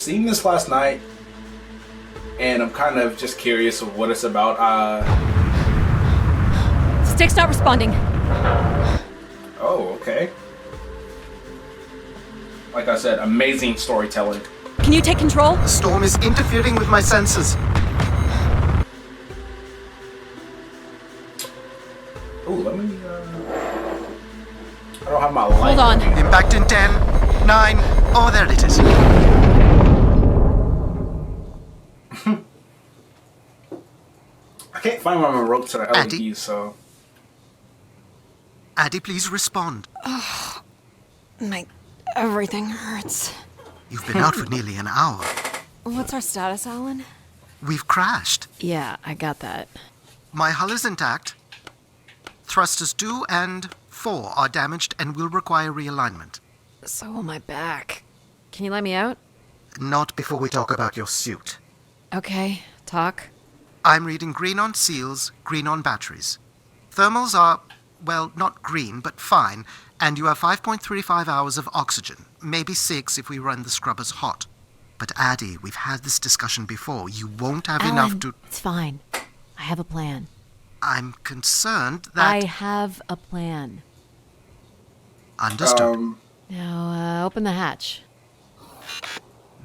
Seen this last night, and I'm kind of just curious of what it's about. Stick's not responding. Oh, okay. Like I said, amazing storytelling. Can you take control? The storm is interfering with my senses. Ooh, let me, I don't have my light. Hold on. Impact in 10, 9, oh, there it is. I can't find my rope to the Addy? LED, so... Addy, please respond. Everything hurts. You've been out for nearly an hour. What's our status, Alan? We've crashed. Yeah, I got that. My hull is intact. Thrusters 2 and 4 are damaged and will require realignment. So will my back. Can you let me out? Not before we talk about your suit. Okay, talk. I'm reading green on seals, green on batteries. Thermals are, well, not green, but fine, and you have 5.35 hours of oxygen, maybe 6 if we run the scrubbers hot. But Addy, we've had this discussion before. You won't have Alan, enough to... It's fine. I have a plan. I'm concerned that... I have a plan. Understood. Now, open the hatch.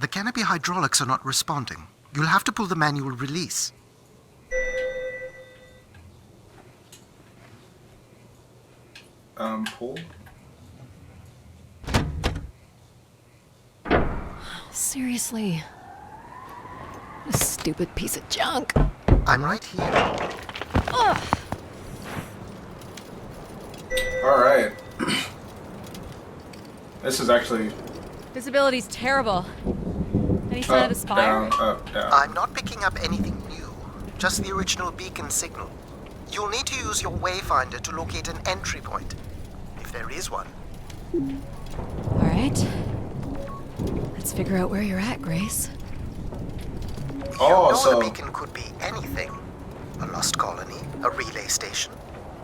The canopy hydraulics are not responding. You'll have to pull the manual release. Pull? Seriously. This stupid piece of junk. I'm right here. Ugh. Alright. This is actually... Visibility's terrible. Any sign of the spire? Down, up, down. I'm not picking up anything new, just the original beacon signal. You'll need to use your wayfinder to locate an entry point, if there is one. All right. Let's figure out where you're at, Grace. Oh, You know so... the beacon could be anything. A lost colony, a relay station.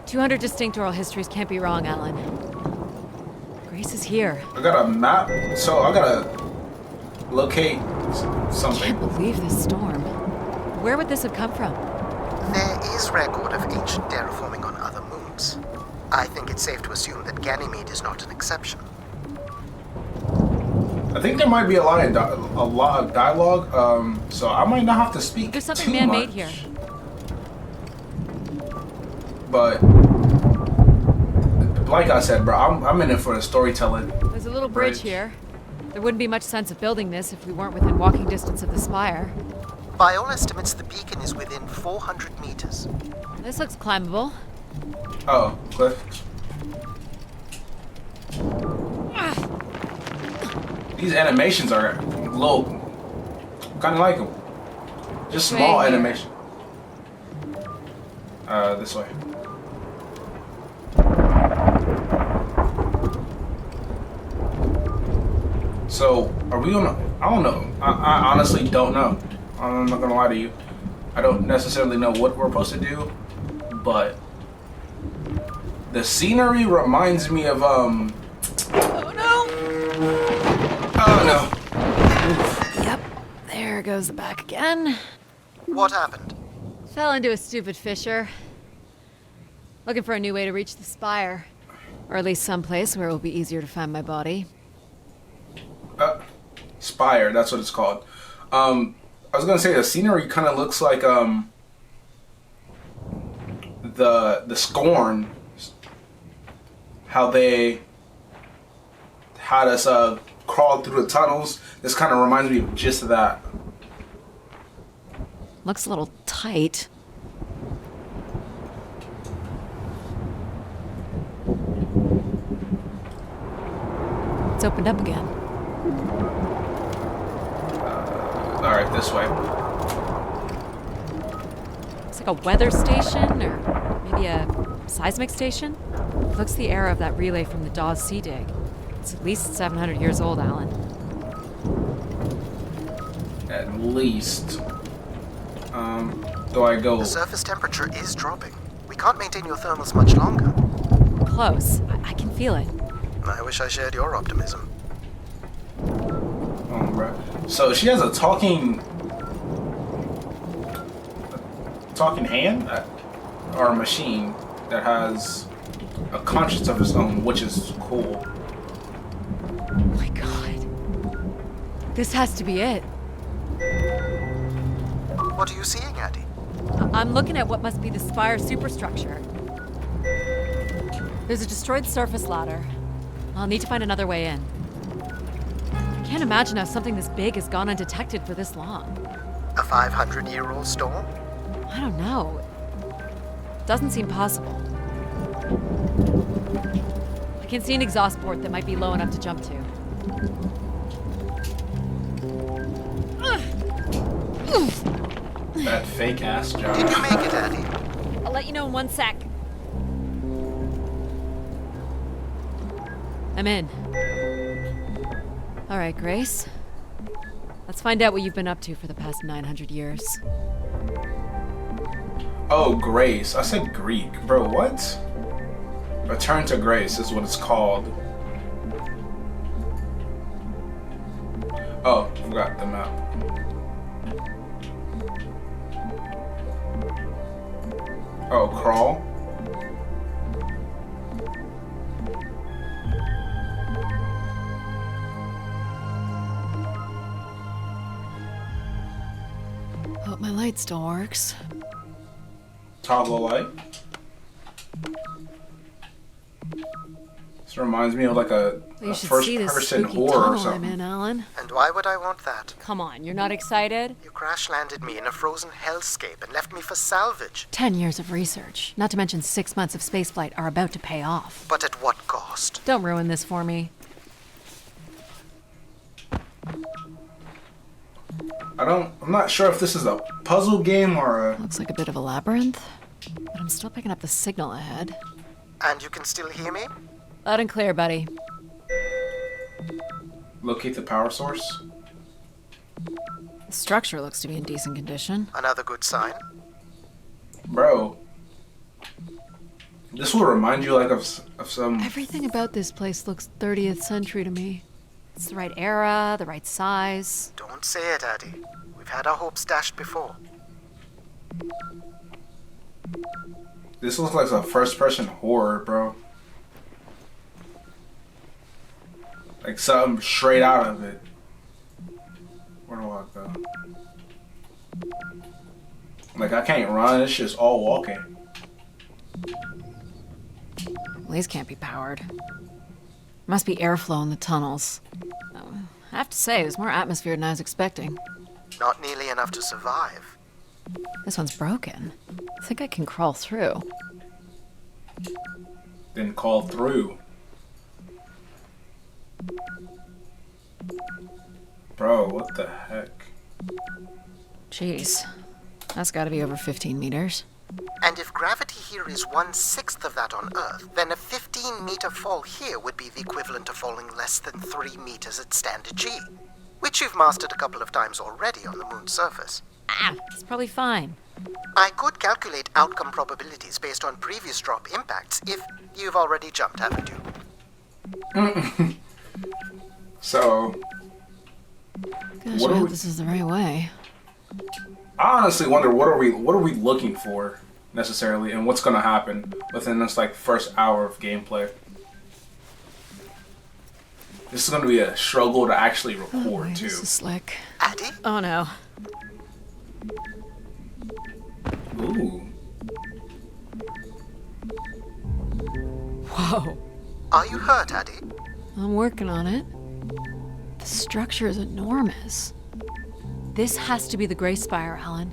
200 distinct oral histories can't be wrong, Alan. Grace is here. I got a map, so I gotta locate something. Can't believe this storm. Where would this have come from? There is record of ancient terraforming on other moons. I think it's safe to assume that Ganymede is not an exception. I think there might be a lot of dialogue, so I might not have to speak There's something too man-made much. here. But like I said, bro, I'm in it for the storytelling. There's a little bridge here. There wouldn't be much sense of building this if we weren't within walking distance of the spire. By all estimates, the beacon is within 400 meters. This looks climbable. Oh, cliff. These animations are low. Kind of like them. Just small Right here. animation. This way. So, are we gonna... I don't know. I honestly don't know. I'm not gonna lie to you. I don't necessarily know what we're supposed to do, but the scenery reminds me of, Oh no! oh no. Yep, there goes the back again. What happened? Fell into a stupid fissure. Looking for a new way to reach the spire. Or at least someplace where it will be easier to find my body. Spire, that's what it's called. I was gonna say the scenery kind of looks like the Scorn, how they had us crawl through the tunnels. This kind of reminds me of just that. Looks a little tight. It's opened up again. All right, this way. It's like a weather station, or maybe a seismic station. It looks the era of that relay from the Dawes Sea Dig. It's at least 700 years old, Alan. At least. Do I go? The surface temperature is dropping. We can't maintain your thermals much longer. Close. I can feel it. I wish I shared your optimism. So she has a talking hand or a machine that has a conscience of its own, which is cool. Oh my god. This has to be it. What are you seeing, Addie? I'm looking at what must be the Spire superstructure. There's a destroyed surface ladder. I'll need to find another way in. I can't imagine how something this big has gone undetected for this long. A 500-year-old storm? I don't know. Doesn't seem possible. I can see an exhaust port that might be low enough to jump to. That fake ass job. Did you make it, Addie? I'll let you know in 1 sec. I'm in. All right, Grace. Let's find out what you've been up to for the past 900 years. Oh, Grace. I said Greek. Bro, what? Return to Grace is what it's called. Oh, forgot the map. Oh, crawl? Hope my light still works. Toggle light. This reminds me of like a You should first see this person spooky horror or tunnel I'm something. in, Alan. And why would I want that? Come on, you're not excited? You crash-landed me in a frozen hellscape and left me for salvage. 10 years of research, not to mention 6 months of spaceflight, are about to pay off. But at what cost? Don't ruin this for me. I'm not sure if this is a puzzle game or a... Looks like a bit of a labyrinth, but I'm still picking up the signal ahead. And you can still hear me? Loud and clear, buddy. Locate the power source. The structure looks to be in decent condition. Another good sign. Bro. This will remind you like of some... Everything about this place looks 30th century to me. It's the right era, the right size. Don't say it, Addie. We've had our hopes dashed before. This looks like a first person horror, bro. Like something straight out of it. Where do I go? Like I can't run, it's just all walking. These can't be powered. Must be airflow in the tunnels. I have to say, there's more atmosphere than I was expecting. Not nearly enough to survive. This one's broken. I think I can crawl through. Then call through. Bro, what the heck? Jeez. That's gotta be over 15 meters. And if gravity here is 1/6 of that on Earth, then a 15-meter fall here would be the equivalent of falling less than 3 meters at standard G, which you've mastered a couple of times already on the moon's surface. Ah, it's probably fine. I could calculate outcome probabilities based on previous drop impacts if you've already jumped, haven't you? So, Gosh, What I are hope we- this is the right way. I honestly wonder what are we looking for necessarily, and what's gonna happen within this like first hour of gameplay. This is gonna be a struggle to actually Oh, record boy, too. this is slick. Addie? Oh no. Ooh. Whoa. Are you hurt, Addie? I'm working on it. The structure is enormous. This has to be the Grey Spire, Alan.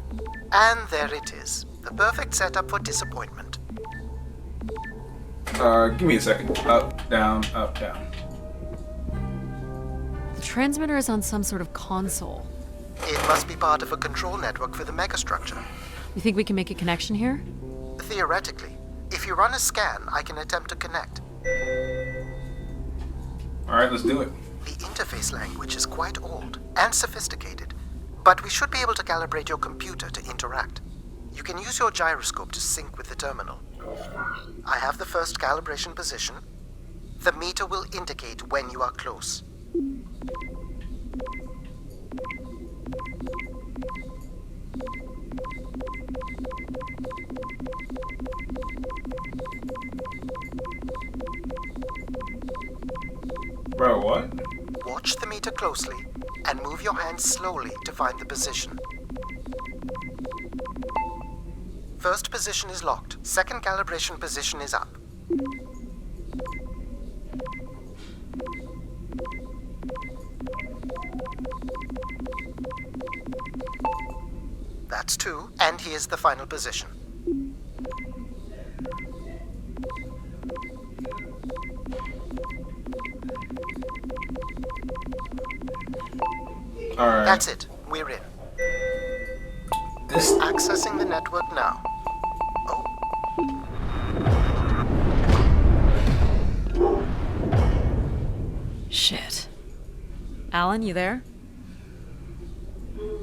And there it is. The perfect setup for disappointment. Give me a second. Up, down, up, down. The transmitter is on some sort of console. It must be part of a control network for the megastructure. You think we can make a connection here? Theoretically, if you run a scan, I can attempt to connect. Alright, let's do it. The interface language is quite old and sophisticated, but we should be able to calibrate your computer to interact. You can use your gyroscope to sync with the terminal. I have the first calibration position. The meter will indicate when you are close. Bro, what? Watch the meter closely and move your hand slowly to find the position. First position is locked. Second calibration position is up. That's 2, and here's the final position. Alright. That's it. We're in. This. Accessing the network now. Oh, Shit. Alan, you there?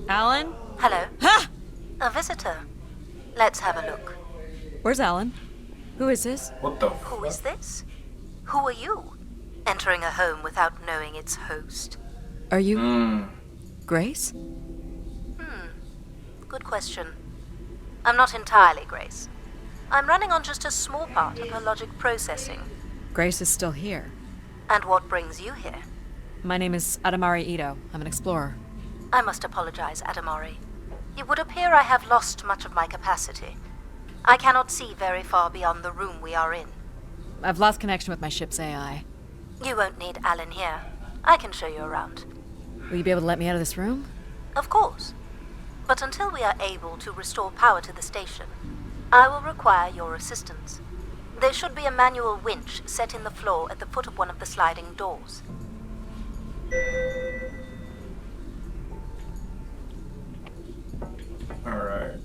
Alan? Hello. Ha! A visitor. Let's have a look. Where's Alan? Who is this? What the Who is this? Who are you? Entering a home without knowing its host. Are you Hmm. Grace? Good question. I'm not entirely Grace. I'm running on just a small part of her logic processing. Grace is still here. And what brings you here? My name is Adamari Ito. I'm an explorer. I must apologize, Adamari. It would appear I have lost much of my capacity. I cannot see very far beyond the room we are in. I've lost connection with my ship's AI. You won't need Alan here. I can show you around. Will you be able to let me out of this room? Of course. But until we are able to restore power to the station, I will require your assistance. There should be a manual winch set in the floor at the foot of one of the sliding doors. Alright.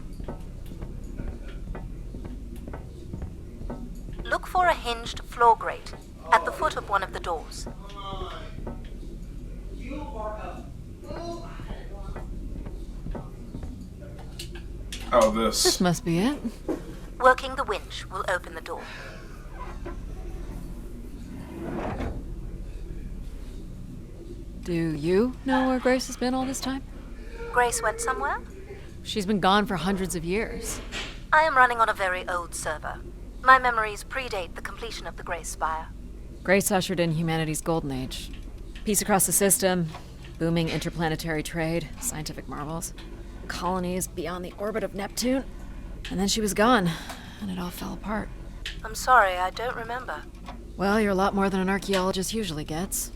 Look for a hinged floor grate at the foot of one of the doors. Oh, This this. must be it. Working the winch will open the door. Do you know where Grace has been all this time? Grace went somewhere? She's been gone for hundreds of years. I am running on a very old server. My memories predate the completion of the Grace Spire. Grace ushered in humanity's golden age. Peace across the system, booming interplanetary trade, scientific marvels, colonies beyond the orbit of Neptune. And then she was gone, and it all fell apart. I'm sorry, I don't remember. Well, you're a lot more than an archaeologist usually gets.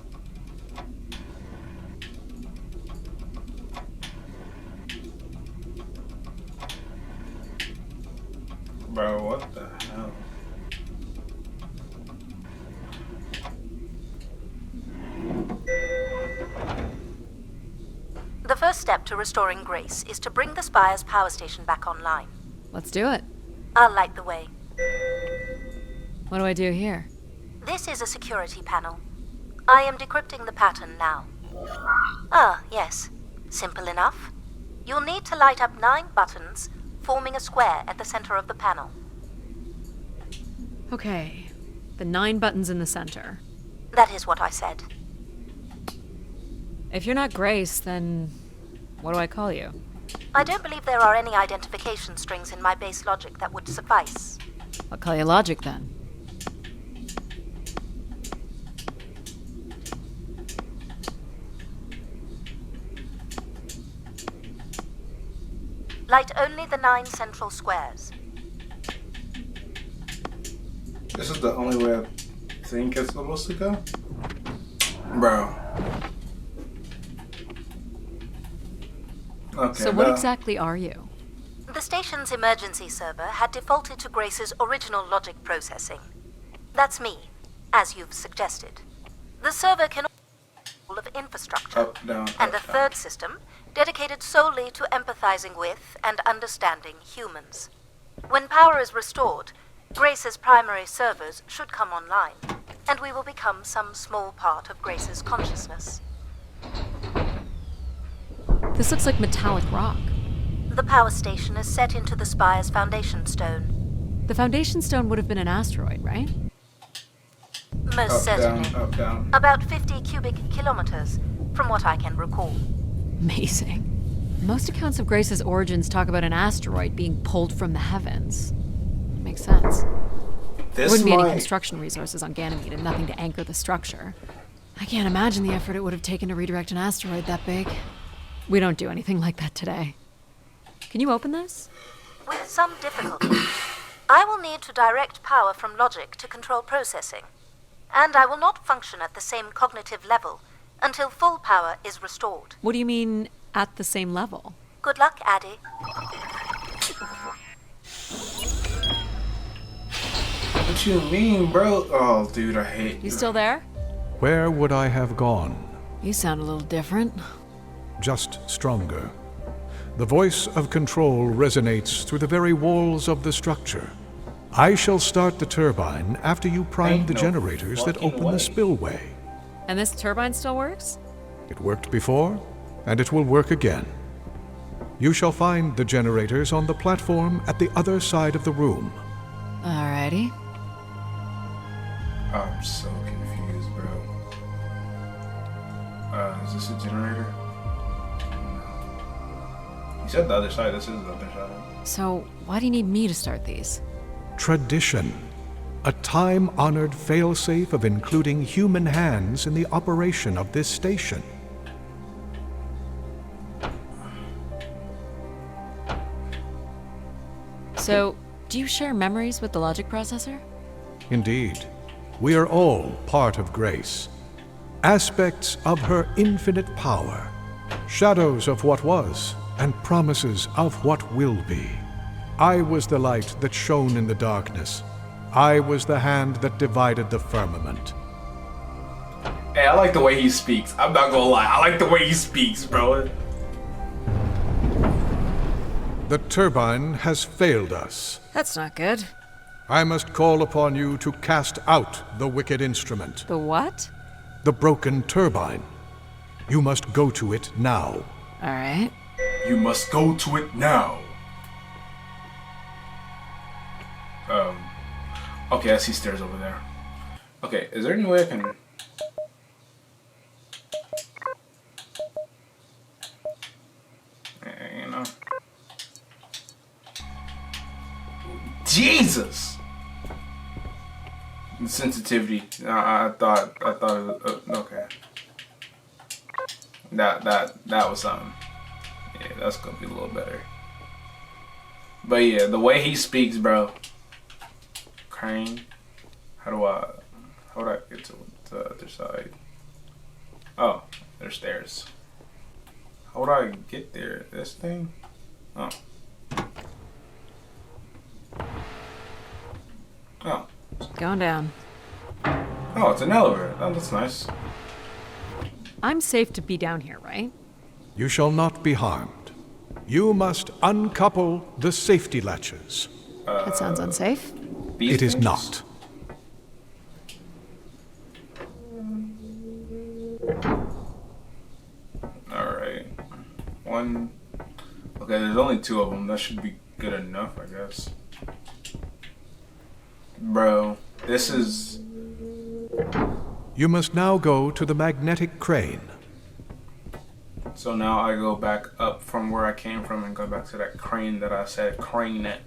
Bro, what the hell? The first step to restoring Grace is to bring the Spire's power station back online. Let's do it. I'll light the way. What do I do here? This is a security panel. I am decrypting the pattern now. Ah, yes. Simple enough. You'll need to light up 9 buttons, forming a square at the center of the panel. Okay, the 9 buttons in the center. That is what I said. If you're not Grace, then what do I call you? I don't believe there are any identification strings in my base logic that would suffice. I'll call you Logic then. Light only the 9 central squares. This is the only way I think it's supposed to go? Bro. Okay. So what well, exactly are you? The station's emergency server had defaulted to Grace's original logic processing. That's me, as you've suggested. The server can all of infrastructure, Up, down, and a up, down. third system dedicated solely to empathizing with and understanding humans. When power is restored, Grace's primary servers should come online, and we will become some small part of Grace's consciousness. This looks like metallic rock. The power station is set into the Spire's foundation stone. The foundation stone would have been an asteroid, right? Most Up, certainly. down, up, down. About 50 cubic kilometers, from what I can recall. Amazing. Most accounts of Grace's origins talk about an asteroid being pulled from the heavens. Makes sense. There This wouldn't be any might- construction resources on Ganymede and nothing to anchor the structure. I can't imagine the effort it would have taken to redirect an asteroid that big. We don't do anything like that today. Can you open this? With some difficulty. I will need to direct power from logic to control processing. And I will not function at the same cognitive level until full power is restored. What do you mean, at the same level? Good luck, Addy. What you mean, bro? Oh, dude, I hate You still there? Where would I have gone? You sound a little different. Just stronger. The voice of control resonates through the very walls of the structure. I shall start the turbine after you prime Ain't the no generators that fucking open way. the spillway. And this turbine still works? It worked before, and it will work again. You shall find the generators on the platform at the other side of the room. Alrighty. I'm so confused, bro. Is this a generator? No. You said the other side. This is the other side. So, why do you need me to start these? Tradition. A time-honored failsafe of including human hands in the operation of this station. So, do you share memories with the logic processor? Indeed, we are all part of Grace. Aspects of her infinite power. Shadows of what was, and promises of what will be. I was the light that shone in the darkness. I was the hand that divided the firmament. Hey, I like the way he speaks. I'm not gonna lie. I like the way he speaks, bro. The turbine has failed us. That's not good. I must call upon you to cast out the wicked instrument, The what? the broken turbine. You must go to it now. Alright. You must go to it now. Okay, I see stairs over there. Okay, is there any way I can... You know... Jesus! Sensitivity. I thought it was, okay. That was something. Yeah, that's gonna be a little better. But yeah, the way he speaks, bro. Crane. How would I get to the other side? Oh, there's stairs. How would I get there? This thing? Oh. Oh. Going down. Oh, it's an elevator. Oh, that's nice. I'm safe to be down here, right? You shall not be harmed. You must uncouple the safety latches. That sounds unsafe. These It is things? not. Alright. One. Okay, there's only two of them. That should be good enough, I guess. Bro, this is... You must now go to the magnetic crane. So now I go back up from where I came from and go back to that crane that I said crane it.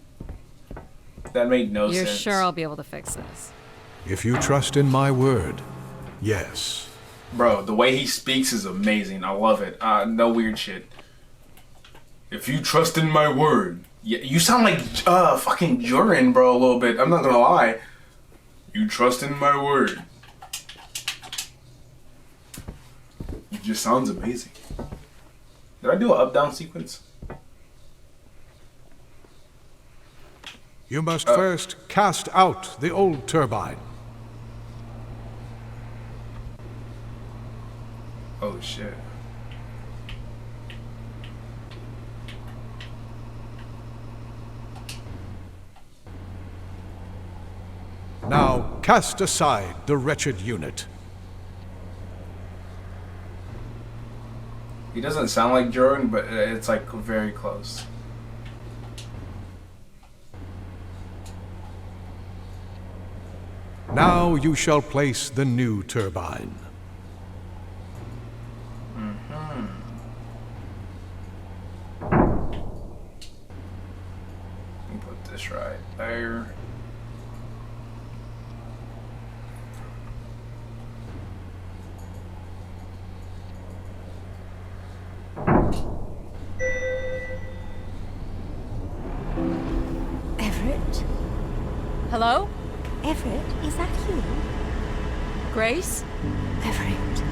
That made no You're sense. sure I'll be able to fix this? If you trust in my word, yes. Bro, the way he speaks is amazing. I love it. No weird shit. If you trust in my word. Yeah, you sound like fucking Jorin, bro, a little bit. I'm not gonna lie. You trust in my word. It just sounds amazing. Did I do an up-down sequence? You must first cast out the old turbine. Oh shit. Now cast aside the wretched unit. He doesn't sound like Jorin, but it's like very close. Now you shall place the new turbine. Let me put this right there. Hello? Everett, is that you? Grace? Everett.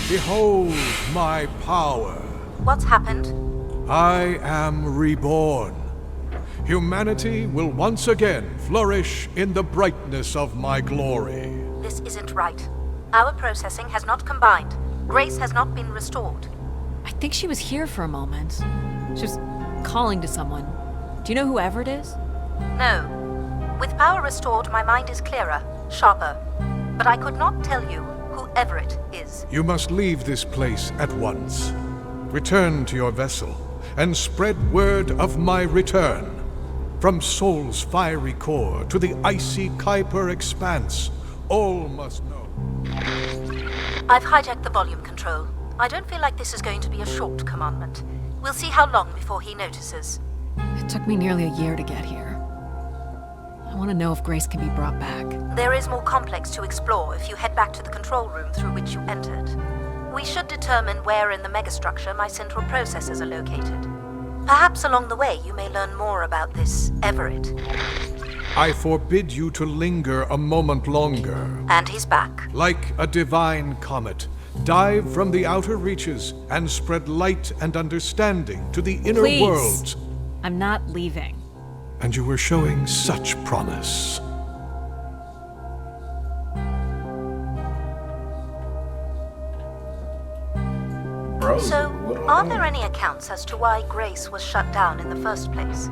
Behold my power. What's happened? I am reborn. Humanity will once again flourish in the brightness of my glory. This isn't right. Our processing has not combined. Grace has not been restored. I think she was here for a moment. She was calling to someone. Do you know who Everett is? No. With power restored, my mind is clearer, sharper. But I could not tell you who Everett is. You must leave this place at once. Return to your vessel and spread word of my return. From Sol's fiery core to the icy Kuiper expanse, all must know. I've hijacked the volume control. I don't feel like this is going to be a short commandment. We'll see how long before he notices. It took me nearly a year to get here. I want to know if Grace can be brought back. There is more complex to explore if you head back to the control room through which you entered. We should determine where in the megastructure my central processors are located. Perhaps along the way you may learn more about this Everett. I forbid you to linger a moment longer. And he's back. Like a divine comet, dive from the outer reaches and spread light and understanding to the inner Please. worlds. I'm not leaving. And you were showing such promise. Bro, So, what are there any accounts as to why Grace was shut down in the first place?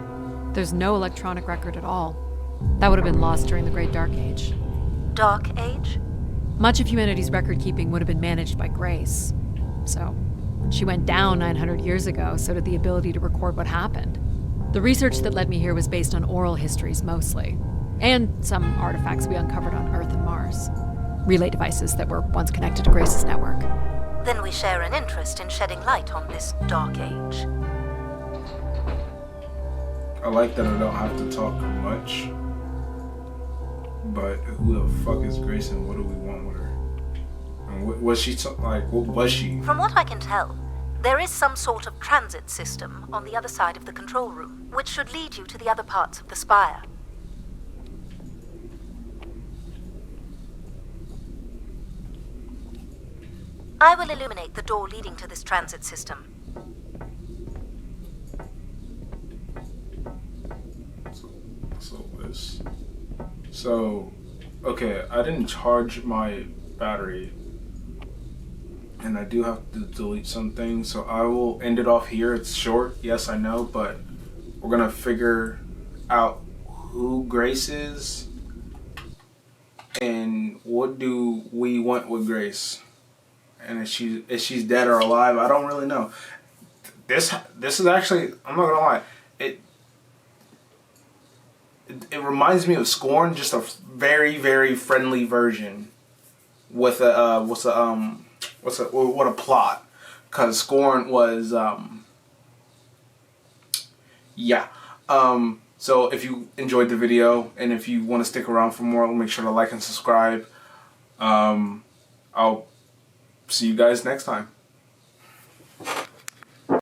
There's no electronic record at all. That would have been lost during the Great Dark Age. Dark Age? Much of humanity's record keeping would have been managed by Grace. So, when she went down 900 years ago, so did the ability to record what happened. The research that led me here was based on oral histories mostly, and some artifacts we uncovered on Earth and Mars. Relay devices that were once connected to Grace's network. Then we share an interest in shedding light on this Dark Age. I like that I don't have to talk much. But who the fuck is Grace and what do we want with her? And what was she what was she? From what I can tell, there is some sort of transit system on the other side of the control room, which should lead you to the other parts of the spire. I will illuminate the door leading to this transit system. So this. So, okay, I didn't charge my battery. And I do have to delete some things, so I will end it off here. It's short, yes, I know, but we're gonna figure out who Grace is and what do we want with Grace. And if she's dead or alive, I don't really know. This is actually, I'm not gonna lie, it reminds me of Scorn, just a very, very friendly version with what a plot, because Scorn was so if you enjoyed the video and if you want to stick around for more, make sure to like and subscribe. I'll see you guys next time.